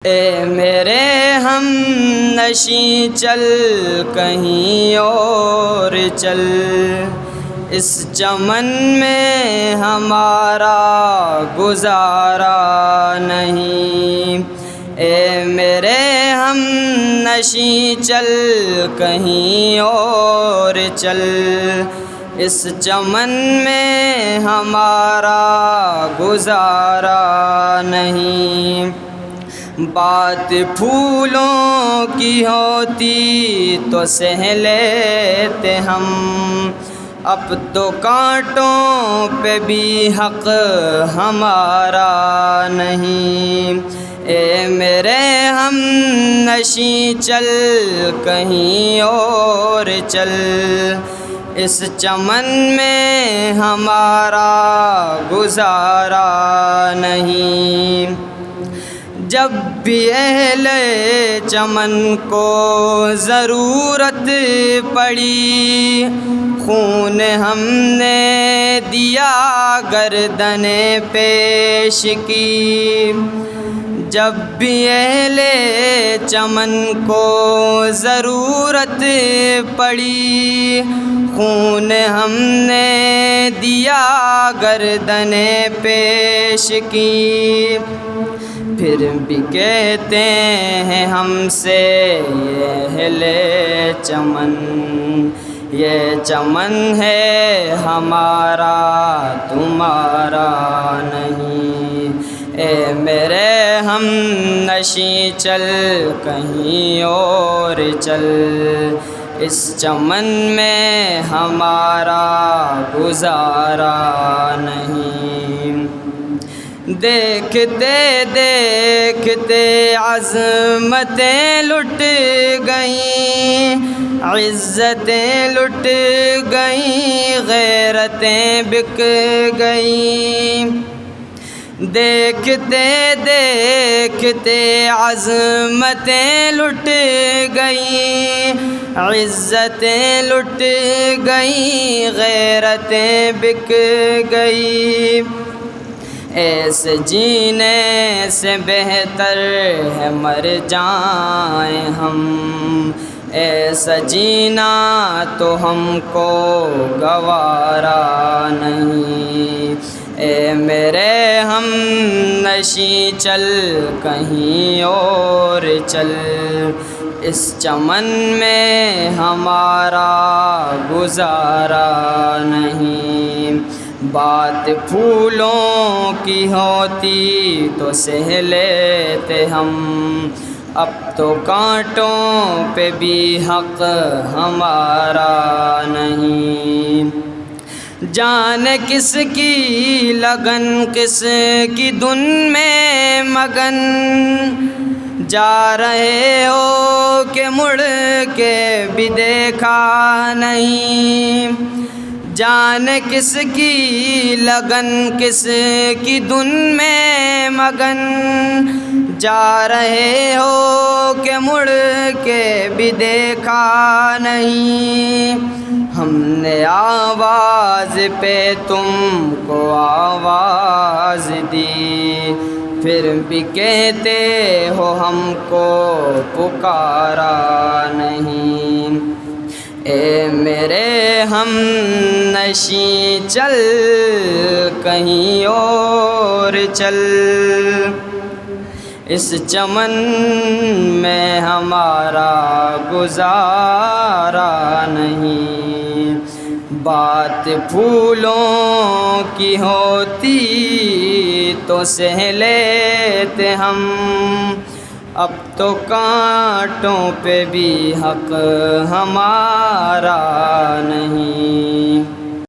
اے میرے ہم نشیں چل کہیں اور چل، اس چمن میں ہمارا گزارا نہیں۔ اے میرے ہم نشیں چل کہیں اور چل، اس چمن میں ہمارا گزارا نہیں۔ بات پھولوں کی ہوتی تو سہ لیتے ہم، اب تو کانٹوں پہ بھی حق ہمارا نہیں۔ اے میرے ہم نشیں چل کہیں اور چل، اس چمن میں ہمارا گزارا نہیں۔ جب بھی اہل چمن کو ضرورت پڑی، خون ہم نے دیا گردن پیش کی۔ جب بھی اہل چمن کو ضرورت پڑی، خون ہم نے دیا گردن پیش کی۔ پھر بھی کہتے ہیں ہم سے یہ اہل چمن، یہ چمن ہے ہمارا تمہارا نہیں۔ اے میرے ہم نشیں چل کہیں اور چل، اس چمن میں ہمارا گزارا نہیں۔ دیکھتے دیکھتے عظمتیں لٹ گئیں، عزتیں لٹ گئیں، غیرتیں بک گئیں۔ دیکھتے دیکھتے عظمتیں لٹ گئیں، عزتیں لٹ گئیں، غیرتیں بک گئیں۔ ایسے جینے سے بہتر ہے مر جائیں ہم، ایسا جینا تو ہم کو گوارا نہیں۔ اے میرے ہم نشیں چل کہیں اور چل، اس چمن میں ہمارا گزارا نہیں۔ بات پھولوں کی ہوتی تو سہ لیتے ہم، اب تو کانٹوں پہ بھی حق ہمارا نہیں۔ جان کس کی لگن کس کی دھن میں مگن، جا رہے ہو کہ مڑ کے بھی دیکھا نہیں۔ جان کس کی لگن کس کی دھن میں مگن، جا رہے ہو کہ مڑ کے بھی دیکھا نہیں۔ ہم نے آواز پہ تم کو آواز دی، پھر بھی کہتے ہو ہم کو پکارا نہیں۔ اے میرے ہم نشیں چل کہیں اور چل، اس چمن میں ہمارا گزارا نہیں۔ بات پھولوں کی ہوتی تو سہ لیتے ہم، اب تو کانٹوں پہ بھی حق ہمارا نہیں۔